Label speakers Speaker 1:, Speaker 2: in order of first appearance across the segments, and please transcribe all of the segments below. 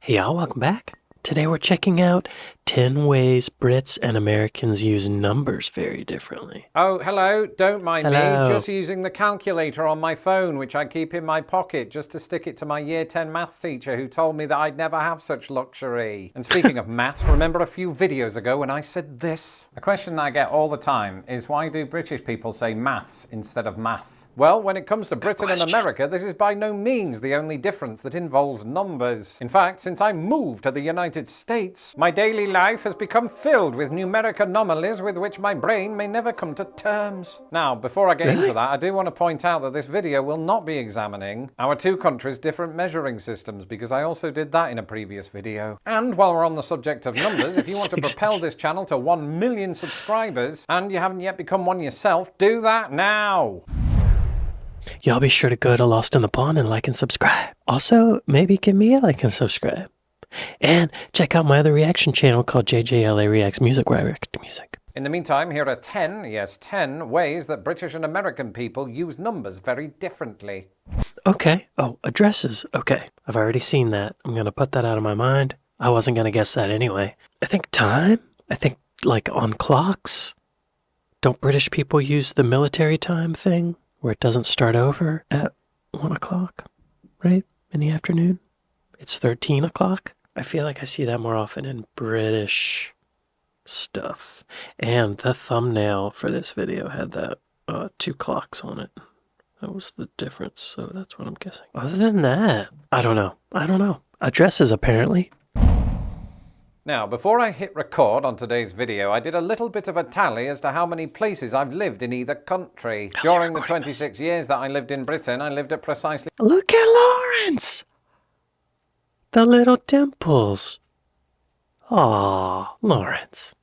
Speaker 1: Hey y'all, welcome back. Today we're checking out 10 ways Brits and Americans use numbers very differently.
Speaker 2: Oh, hello. Don't mind
Speaker 1: Hello.
Speaker 2: me. Just using the calculator on my phone, which I keep in my pocket just to stick it to my Year 10 maths teacher who told me that I'd never have such luxury. And speaking of maths, remember a few videos ago when I said this? A question that I get all the time is why do British people say maths instead of math? Well, when it comes to Britain and America, this is by no means the only difference that involves numbers. In fact, since I moved to the United States, my daily life has become filled with numeric anomalies with which my brain may never come to terms. Now, before I get into that, I do want to point out that this video will not be examining our two countries' different measuring systems, because I also did that in a previous video. And while we're on the subject of numbers, if you want to propel this channel to 1 million subscribers, and you haven't yet become one yourself, do that now!
Speaker 1: Y'all be sure to go to Lost in the Pond and like and subscribe. Also, maybe give me a like and subscribe. And check out my other reaction channel called JJLA Reacts Music, where I react to music.
Speaker 2: In the meantime, here are 10 ways that British and American people use numbers very differently.
Speaker 1: Okay. Oh, addresses. Okay. I've already seen that. I'm going to put that out of my mind. I wasn't going to guess that anyway. I think time? I think, like, on clocks? Don't British people use the military time thing? Where it doesn't start over at 1 o'clock, right? In the afternoon? It's 13 o'clock? I feel like I see that more often in British stuff. And the thumbnail for this video had that 2 clocks on it. That was the difference, so that's what I'm guessing. Other than that, I don't know. Addresses, apparently.
Speaker 2: Now, before I hit record on today's video, I did a little bit of a tally as to how many places I've lived in either country. During the 26 years that I lived in Britain, I lived at precisely...
Speaker 1: Look at Laurence! The little dimples. Aw, Laurence.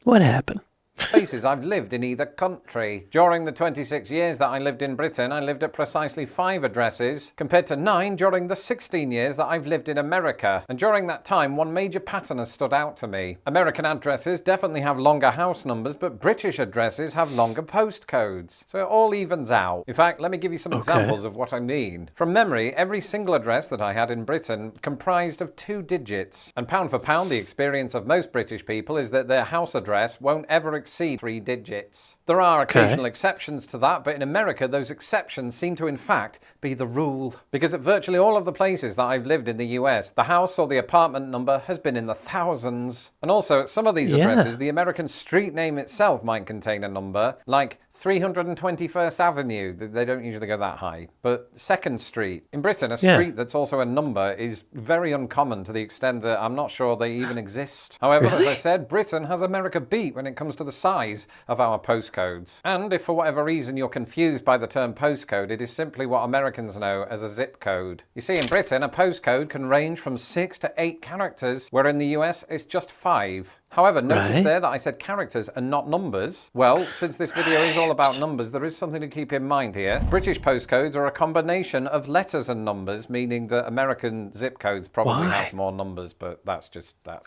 Speaker 1: What happened?
Speaker 2: places I've lived in either country. During the 26 years that I lived in Britain, I lived at precisely 5 addresses, compared to 9 during the 16 years that I've lived in America. And during that time, one major pattern has stood out to me. American addresses definitely have longer house numbers, but British addresses have longer postcodes. So it all evens out. In fact, let me give you some examples of what I mean. From memory, every single address that I had in Britain comprised of 2 digits. And pound for pound, the experience of most British people is that their house address won't ever exceed 3 digits. There are occasional exceptions to that, but in America, those exceptions seem to, in fact, be the rule. Because at virtually all of the places that I've lived in the US, the house or the apartment number has been in the thousands. And also, at some of these addresses, the American street name itself might contain a number, like 321st Avenue. They don't usually go that high. But 2nd Street. In Britain, a street that's also a number is very uncommon, to the extent that I'm not sure they even exist. However, as I said, Britain has America beat when it comes to the size of our postcodes. And if for whatever reason you're confused by the term postcode, it is simply what Americans know as a zip code. You see, in Britain, a postcode can range from 6 to 8 characters, where in the US it's just 5. However, notice there that I said characters and not numbers. Well, since this video is all about numbers, there is something to keep in mind here. British postcodes are a combination of letters and numbers, meaning that American zip codes probably have more numbers, but that's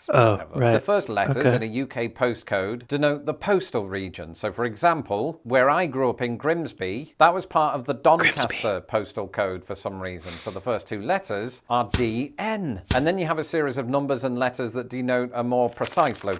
Speaker 2: whatever. The first letters in a UK postcode denote the postal region. So, for example, where I grew up in Grimsby, that was part of the Doncaster postal code for some reason. So the first 2 letters are DN. And then you have a series of numbers and letters that denote a more precise location.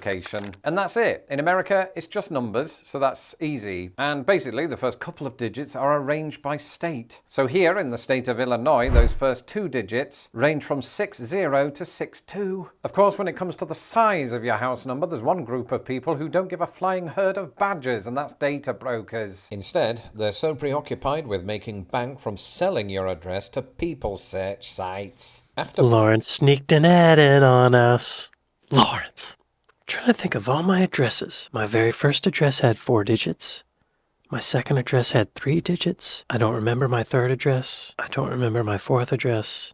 Speaker 2: And that's it. In America, it's just numbers, so that's easy. And basically, the first couple of digits are arranged by state. So here in the state of Illinois, those first 2 digits range from 60 to 62. Of course, when it comes to the size of your house number, there's one group of people who don't give a flying herd of badgers, and that's data brokers. Instead, they're so preoccupied with making bank from selling your address to people search sites.
Speaker 1: Laurence sneaked an ad in on us. Laurence. Trying to think of all my addresses. My very first address had 4 digits. My second address had 3 digits. I don't remember my third address. I don't remember my fourth address.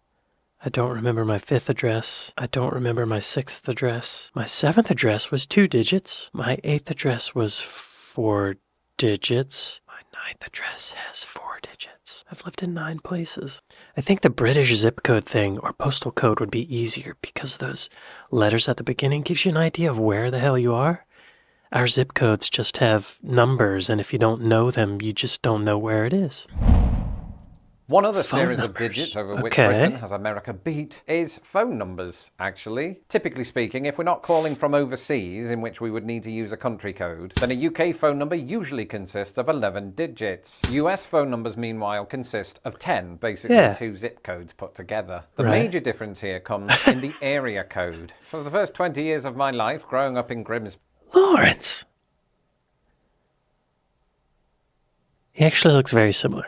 Speaker 1: I don't remember my 5th address. I don't remember my 6th address. My 7th address was 2 digits. My 8th address was 4 digits. My 9th address has 4 digits. I've lived in 9 places. I think the British zip code thing or postal code would be easier because those letters at the beginning gives you an idea of where the hell you are. Our zip codes just have numbers, and if you don't know them, you just don't know where it is.
Speaker 2: One other
Speaker 1: Phone
Speaker 2: series
Speaker 1: numbers.
Speaker 2: of digits over which
Speaker 1: Okay.
Speaker 2: Britain has America beat is phone numbers, actually. Typically speaking, if we're not calling from overseas, in which we would need to use a country code, then a UK phone number usually consists of 11 digits. US phone numbers, meanwhile, consist of 10, basically
Speaker 1: Yeah.
Speaker 2: 2 zip codes put together. The
Speaker 1: Right.
Speaker 2: major difference here comes in the area code. For the first 20 years of my life, growing up in Grimsby,
Speaker 1: Laurence. He actually looks very similar.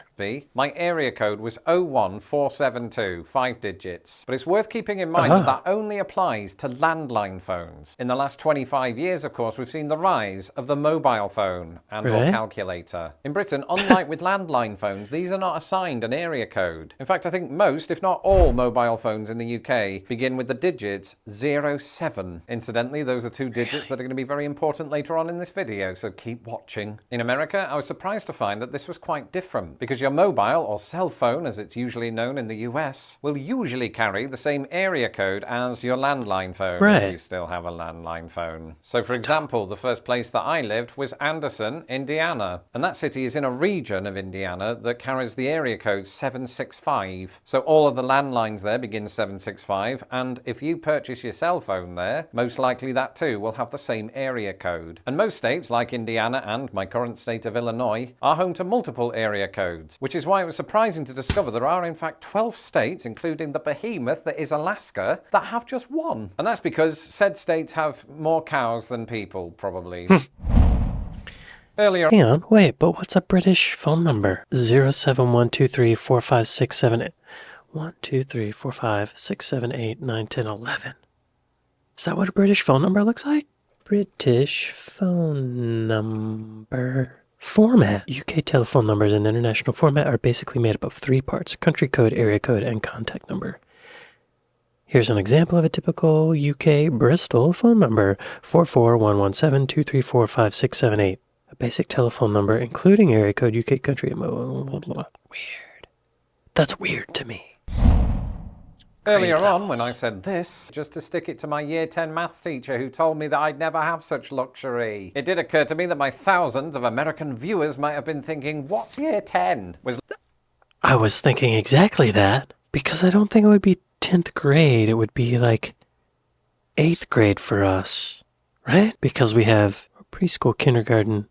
Speaker 2: my area code was 01472, 5 digits. But it's worth keeping in mind that that only applies to landline phones. In the last 25 years, of course, we've seen the rise of the mobile phone and or
Speaker 1: Right.
Speaker 2: calculator. In Britain, unlike with landline phones, these are not assigned an area code. In fact, I think most, if not all, mobile phones in the UK begin with the digits 07. Incidentally, those are 2 digits that are going to be very important later on in this video, so keep watching. In America, I was surprised to find that this was quite different, because your mobile, or cell phone as it's usually known in the US, will usually carry the same area code as your landline phone,
Speaker 1: Right.
Speaker 2: if you still have a landline phone. So for example, the first place that I lived was Anderson, Indiana, and that city is in a region of Indiana that carries the area code 765. So all of the landlines there begin 765, and if you purchase your cell phone there, most likely that too will have the same area code. And most states, like Indiana and my current state of Illinois, are home to multiple area codes, which is why it was surprising to discover there are in fact 12 states, including the behemoth that is Alaska, that have just one. And that's because said states have more cows than people, probably. Earlier
Speaker 1: Hang on, wait, but what's a British phone number? 071234567. 1, 2, 3, 4, 5, 6, 7, 8, 9, 10, 11. Is that what a British phone number looks like? British phone number. Format. UK telephone numbers in international format are basically made up of 3 parts: country code, area code, and contact number. Here's an example of a typical UK Bristol phone number: 44117234567. A basic telephone number, including area code, UK country, blah, blah, blah, blah. Weird. That's weird to me.
Speaker 2: Earlier
Speaker 1: Grade
Speaker 2: on, when
Speaker 1: levels.
Speaker 2: I said this, just to stick it to my Year 10 maths teacher who told me that I'd never have such luxury, it did occur to me that my thousands of American viewers might have been thinking, what's Year 10?
Speaker 1: I was thinking exactly that, because I don't think it would be 10th grade. It would be like 8th grade for us, right? Because we have preschool, kindergarten,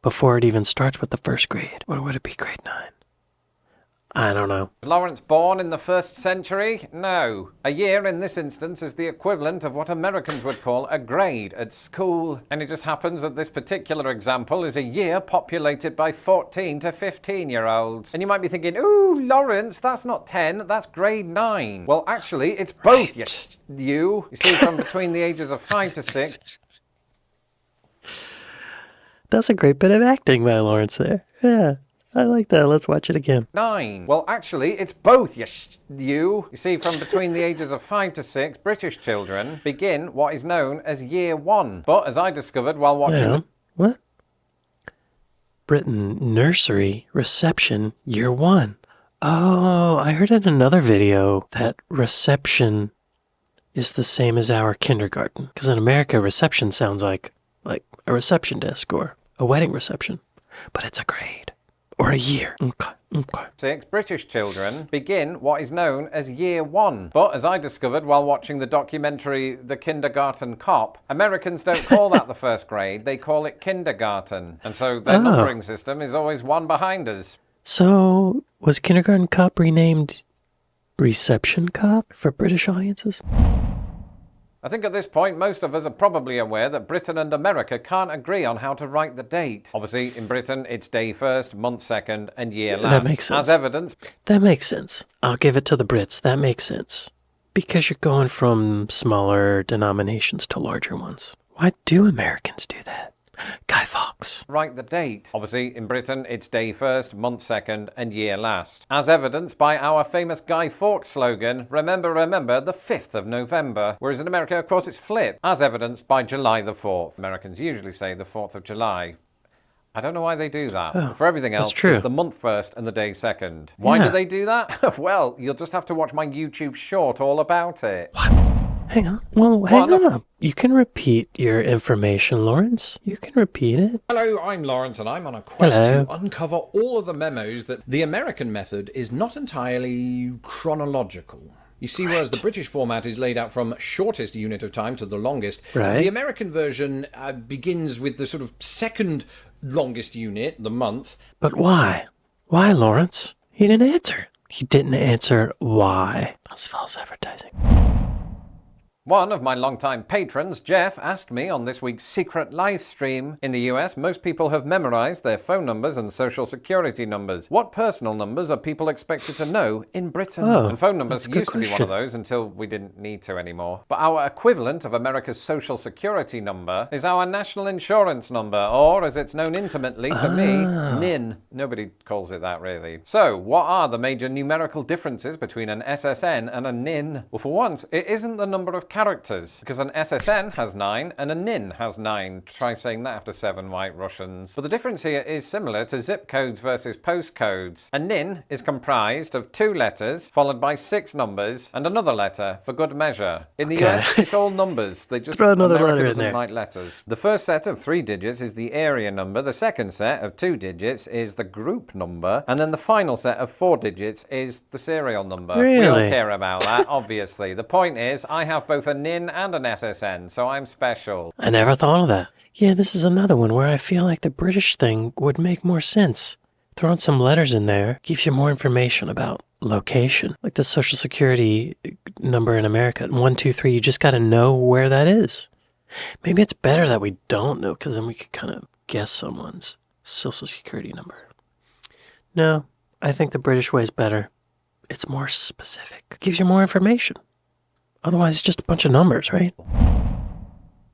Speaker 1: before it even starts with the 1st grade. Or would it be grade 9? I don't know.
Speaker 2: Was Laurence born in the 1st century? No. A year in this instance is the equivalent of what Americans would call a grade at school. And it just happens that this particular example is a year populated by 14 to 15-year-olds. And you might be thinking, ooh, Laurence, that's not 10, that's grade 9. Well, actually, it's both, you. You see, from between the ages of 5 to 6.
Speaker 1: That's a great bit of acting by Laurence there. Yeah, I like that. Let's watch it again.
Speaker 2: 9. Well, actually, it's both, you. You see, from between the ages of 5 to 6, British children begin what is known as Year 1. But as I discovered while watching...
Speaker 1: Yeah. What? Britain nursery reception year 1. Oh, I heard in another video that reception is the same as our kindergarten. Because in America, reception sounds like a reception desk or a wedding reception. But it's a grade. Or a year. Okay.
Speaker 2: 6 British children begin what is known as Year 1. But as I discovered while watching the documentary The Kindergarten Cop, Americans don't call that the 1st grade, they call it kindergarten. And so their numbering system is always one behind us.
Speaker 1: So, was Kindergarten Cop renamed Reception Cop for British audiences?
Speaker 2: I think at this point, most of us are probably aware that Britain and America can't agree on how to write the date. Obviously, in Britain, it's day 1st, month 2nd, and year last.
Speaker 1: That makes sense.
Speaker 2: As evidence...
Speaker 1: That makes sense. I'll give it to the Brits. That makes sense. Because you're going from smaller denominations to larger ones. Why do Americans do that? Guy Fawkes.
Speaker 2: Write the date. Obviously, in Britain, it's day 1st, month 2nd, and year last. As evidenced by our famous Guy Fawkes slogan, remember, remember, the 5th of November. Whereas in America, of course, it's flipped, as evidenced by July the 4th. Americans usually say the 4th of July. I don't know why they do that.
Speaker 1: Oh,
Speaker 2: for everything else,
Speaker 1: that's true.
Speaker 2: it's the month 1st and the day 2nd. Why
Speaker 1: Yeah.
Speaker 2: do they do that? Well, you'll just have to watch my YouTube short all about it.
Speaker 1: What? Hang on. Well, hang
Speaker 2: Well,
Speaker 1: on. You can repeat your information, Laurence. You can repeat it.
Speaker 3: Hello, I'm Laurence, and I'm on a quest
Speaker 1: Hello.
Speaker 3: to uncover all of the memos that the American method is not entirely chronological. You see, whereas the British format is laid out from shortest unit of time to the longest,
Speaker 1: Right.
Speaker 3: the American version begins with the sort of second longest unit, the month.
Speaker 1: But why? Why, Laurence? He didn't answer. He didn't answer why. That's false advertising.
Speaker 2: One of my longtime patrons, Jeff, asked me on this week's secret live stream. In the US, most people have memorized their phone numbers and social security numbers. What personal numbers are people expected to know in Britain?
Speaker 1: Oh,
Speaker 2: And phone numbers
Speaker 1: that's a good
Speaker 2: used to be one
Speaker 1: question.
Speaker 2: of those until we didn't need to anymore. But our equivalent of America's social security number is our national insurance number, or as it's known intimately to me, NIN. Nobody calls it that really. So, what are the major numerical differences between an SSN and a NIN? Well, for once, it isn't the number of characters, because an SSN has 9 and a NIN has 9. Try saying that after 7 white Russians. But the difference here is similar to zip codes versus postcodes. A NIN is comprised of 2 letters, followed by 6 numbers, and another letter for good measure. In the
Speaker 1: Okay.
Speaker 2: US, it's all numbers. They just
Speaker 1: Throw another
Speaker 2: America
Speaker 1: letter in
Speaker 2: doesn't
Speaker 1: there.
Speaker 2: like letters. The first set of 3 digits is the area number, the second set of 2 digits is the group number, and then the final set of 4 digits is the serial number. We
Speaker 1: Really?
Speaker 2: don't care about that, obviously. The point is, I have both a NIN and an SSN, so I'm special.
Speaker 1: I never thought of that. Yeah, this is another one where I feel like the British thing would make more sense. Throwing some letters in there gives you more information about location. Like the social security number in America, 123, you just got to know where that is. Maybe it's better that we don't know, because then we could kind of guess someone's social security number. No, I think the British way is better. It's more specific. Gives you more information. Otherwise, it's just a bunch of numbers, right?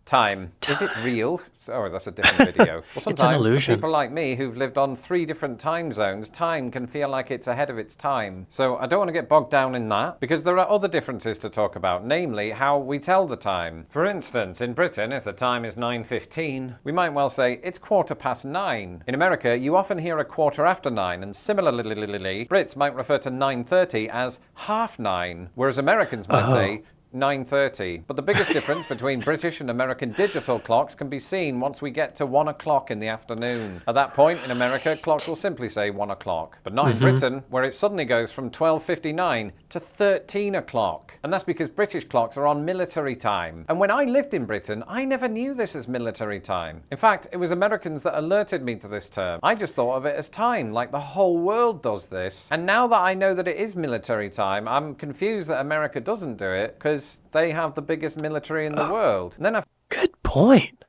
Speaker 2: Time. Is it real? Oh, that's a different video. Well,
Speaker 1: It's
Speaker 2: sometimes
Speaker 1: an illusion.
Speaker 2: for people like me who've lived on 3 different time zones, time can feel like it's ahead of its time. So I don't want to get bogged down in that, because there are other differences to talk about, namely how we tell the time. For instance, in Britain, if the time is 9:15, we might well say it's 9:15. In America, you often hear a quarter after 9, and similarly, Brits might refer to 9:30 as 9:30, whereas Americans might say 9:30. But the biggest difference between British and American digital clocks can be seen once we get to 1 o'clock in the afternoon. At that point in America, clocks will simply say 1 o'clock. But not in Britain, where it suddenly goes from 12:59 to 13 o'clock. And that's because British clocks are on military time. And when I lived in Britain, I never knew this as military time. In fact, it was Americans that alerted me to this term. I just thought of it as time, like the whole world does this. And now that I know that it is military time, I'm confused that America doesn't do it, because they have the biggest military in the world. And then I
Speaker 1: Good point.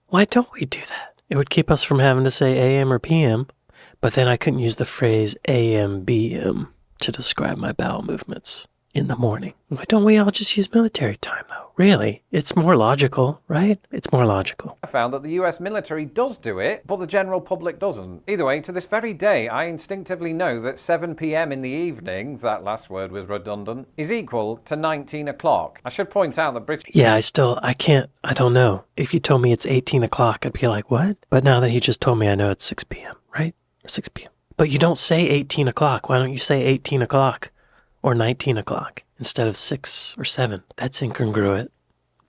Speaker 1: Why don't we do that? It would keep us from having to say AM or PM, but then I couldn't use the phrase AM, BM to describe my bowel movements in the morning. Why don't we all just use military time, though? Really? It's more logical, right? It's more logical.
Speaker 2: found that the US military does do it, but the general public doesn't. Either way, to this very day, I instinctively know that 7 p.m. in the evening, that last word was redundant, is equal to 19 o'clock. I should point out that British
Speaker 1: Yeah, I don't know. If you told me it's 18 o'clock, I'd be like, what? But now that he just told me, I know it's 6 p.m., right? Or 6 p.m. But you don't say 18 o'clock. Why don't you say 18 o'clock or 19 o'clock instead of 6 or 7? That's incongruent.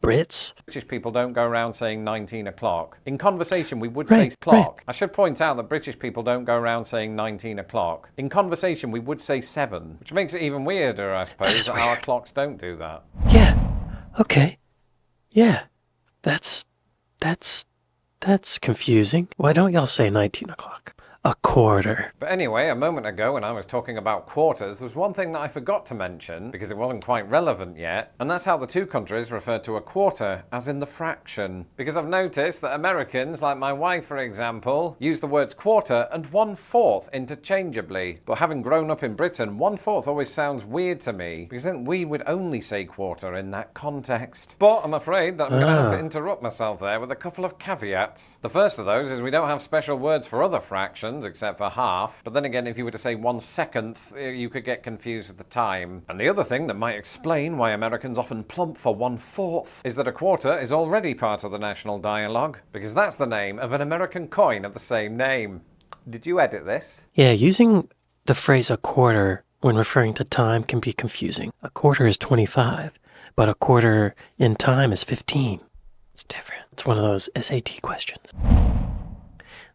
Speaker 1: Brits?
Speaker 2: British people don't go around saying 19 o'clock. In conversation, we would
Speaker 1: Right,
Speaker 2: say clock. I should point out that British people don't go around saying 19 o'clock. In conversation, we would say 7, which makes it even weirder, I suppose,
Speaker 1: is
Speaker 2: that our
Speaker 1: weird.
Speaker 2: clocks don't do that.
Speaker 1: Yeah. Okay. Yeah. That's confusing. Why don't y'all say 19 o'clock? A quarter.
Speaker 2: But anyway, a moment ago when I was talking about quarters, there was one thing that I forgot to mention, because it wasn't quite relevant yet, and that's how the two countries refer to a quarter, as in the fraction. Because I've noticed that Americans, like my wife for example, use the words quarter and 1/4 interchangeably. But having grown up in Britain, 1/4 always sounds weird to me, because then we would only say quarter in that context. But I'm afraid that I'm going to have to interrupt myself there with a couple of caveats. The first of those is we don't have special words for other fractions, except for half. But then again, if you were to say 1/2, you could get confused with the time. And the other thing that might explain why Americans often plump for 1/4 is that a quarter is already part of the national dialogue, because that's the name of an American coin of the same name. Did you edit this?
Speaker 1: Yeah, using the phrase a quarter when referring to time can be confusing. A quarter is 25, but a quarter in time is 15. It's different. It's one of those SAT questions.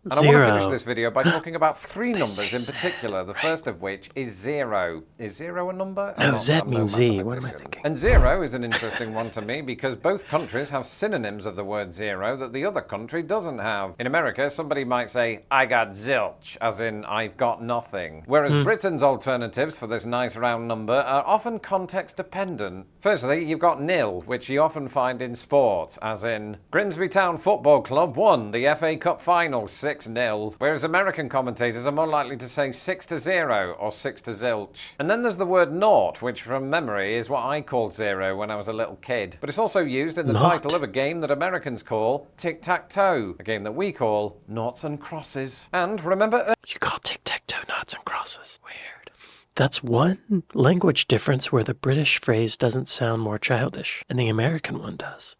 Speaker 2: And I want to finish this video by talking about three numbers in particular, the first of which is 0. Is 0 a number?
Speaker 1: No, Z means Z. What am I thinking?
Speaker 2: And 0 is an interesting one to me because both countries have synonyms of the word zero that the other country doesn't have. In America, somebody might say, I got zilch, as in, I've got nothing. Whereas Britain's alternatives for this nice round number are often context dependent. Firstly, you've got nil, which you often find in sports, as in, Grimsby Town Football Club won the FA Cup final 6-0, whereas American commentators are more likely to say 6-0 or 6-zilch. And then there's the word naught, which from memory is what I called zero when I was a little kid. But it's also used in the title of a game that Americans call tic-tac-toe, a game that we call noughts and crosses. And remember...
Speaker 1: You call tic-tac-toe noughts and crosses. Weird. That's one language difference where the British phrase doesn't sound more childish, and the American one does.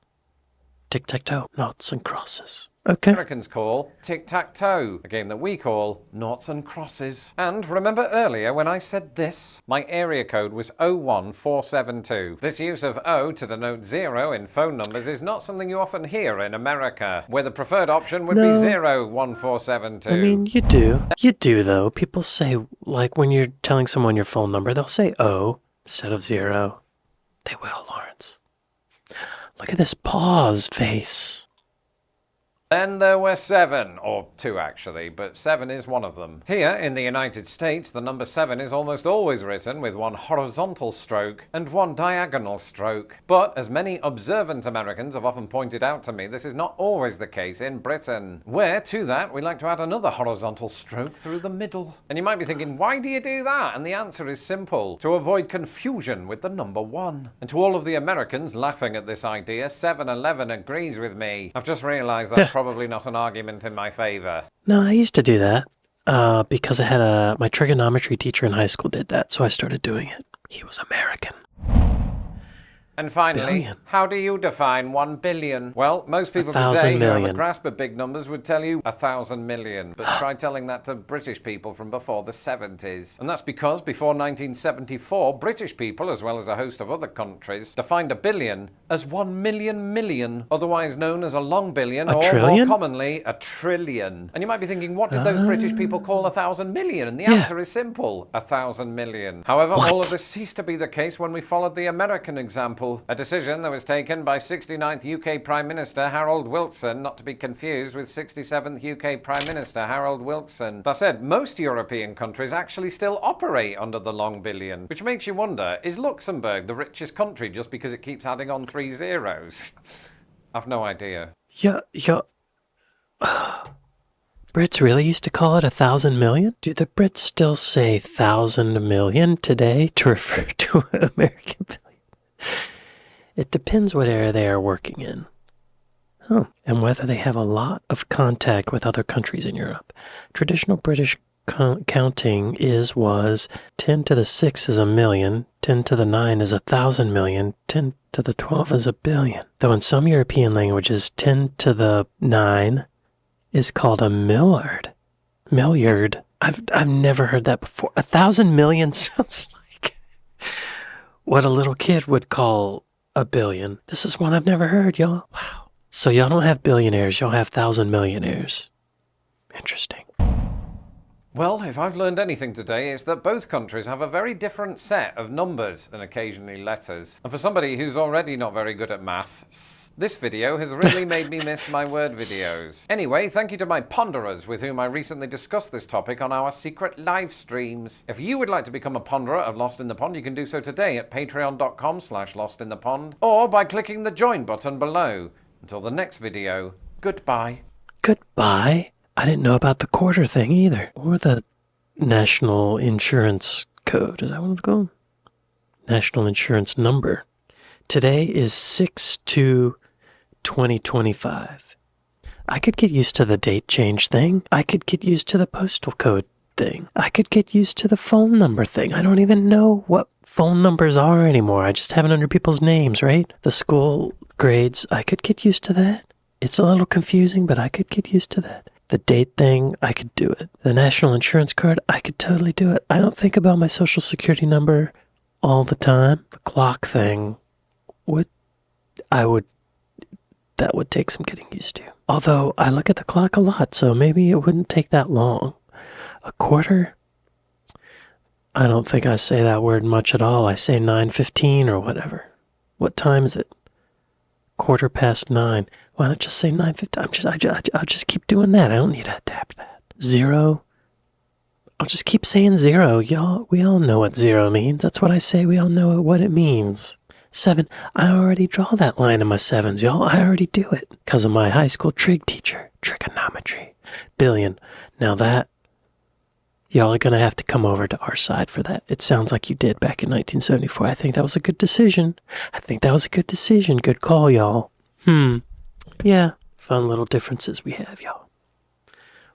Speaker 1: Tic-tac-toe, noughts and crosses. Okay.
Speaker 2: Americans call tic-tac-toe, a game that we call noughts and crosses. And remember earlier when I said this? My area code was 01472. This use of O to denote 0 in phone numbers is not something you often hear in America, where the preferred option would be 01472.
Speaker 1: I mean, you do. You do, though. People say, like when you're telling someone your phone number, they'll say O instead of 0. They will, Laurence. Look at this pause face.
Speaker 2: Then there were 7, or 2 actually, but 7 is one of them. Here in the United States, the number 7 is almost always written with one horizontal stroke and one diagonal stroke. But as many observant Americans have often pointed out to me, this is not always the case in Britain, where to that we like to add another horizontal stroke through the middle. And you might be thinking, why do you do that? And the answer is simple: to avoid confusion with the number 1. And to all of the Americans laughing at this idea, 7-Eleven agrees with me. I've just realised that's probably not an argument in my favour.
Speaker 1: No, I used to do that because I had my trigonometry teacher in high school did that, so I started doing it. He was American.
Speaker 2: And finally, how do you define 1 billion? Well, most people today who have a grasp of big numbers would tell you 1,000 million. But try telling that to British people from before the 70s. And that's because before 1974, British people, as well as a host of other countries, defined a billion as 1 million million, otherwise known as a long billion, or more commonly, a trillion. And you might be thinking, what did those British people call 1,000 million? And the answer is simple: 1,000 million. However, all of this ceased to be the case when we followed the American example. A decision that was taken by 69th UK Prime Minister Harold Wilson, not to be confused with 67th UK Prime Minister Harold Wilson. That said, most European countries actually still operate under the long billion, which makes you wonder, is Luxembourg the richest country just because it keeps adding on 3 zeros? I've no idea.
Speaker 1: Yeah. Brits really used to call it 1,000 million? Do the Brits still say 1,000 million today to refer to an American billion? It depends what area they are working in. And whether they have a lot of contact with other countries in Europe. Traditional British counting was 10 to the 6 is a million, 10 to the 9 is 1,000 million, 10 to the 12 is a billion. Though in some European languages, 10 to the 9 is called a milliard. Milliard. I've never heard that before. 1,000 million sounds like what a little kid would call a billion. This is one I've never heard, y'all. Wow. So y'all don't have billionaires, y'all have 1,000 millionaires. Interesting.
Speaker 2: Well, if I've learned anything today, it's that both countries have a very different set of numbers and occasionally letters. And for somebody who's already not very good at maths, this video has really made me miss my word videos. Anyway, thank you to my ponderers with whom I recently discussed this topic on our secret live streams. If you would like to become a ponderer of Lost in the Pond, you can do so today at patreon.com/lostinthepond or by clicking the join button below. Until the next video, goodbye.
Speaker 1: Goodbye? I didn't know about the quarter thing either. Or the national insurance code. Is that what it's called? National insurance number. Today is 6/2/2025. I could get used to the date change thing. I could get used to the postal code thing. I could get used to the phone number thing. I don't even know what phone numbers are anymore. I just have it under people's names, right? The school grades. I could get used to that. It's a little confusing, but I could get used to that. The date thing, I could do it. The national insurance card, I could totally do it. I don't think about my social security number all the time. The clock thing, that would take some getting used to. Although I look at the clock a lot, so maybe it wouldn't take that long. A quarter? I don't think I say that word much at all. I say 9:15 or whatever. What time is it? 9:15. Why not just say 9:15? I'll just keep doing that. I don't need to adapt that. 0? I'll just keep saying 0. We all know what 0 means. That's what I say. We all know what it means. 7. I already draw that line in my 7s, y'all. I already do it. Because of my high school trig teacher. Trigonometry. Billion. Now that, y'all are going to have to come over to our side for that. It sounds like you did back in 1974. I think that was a good decision. Good call, y'all. Yeah, fun little differences we have, y'all.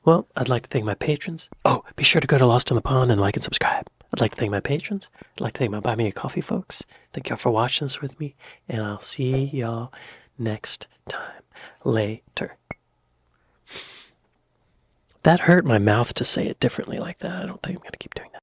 Speaker 1: Well, I'd like to thank my patrons. Oh, be sure to go to Lost on the Pond and like and subscribe. I'd like to thank my patrons. I'd like to thank my Buy Me a Coffee folks. Thank y'all for watching this with me, and I'll see y'all next time. Later. That hurt my mouth to say it differently like that. I don't think I'm going to keep doing that.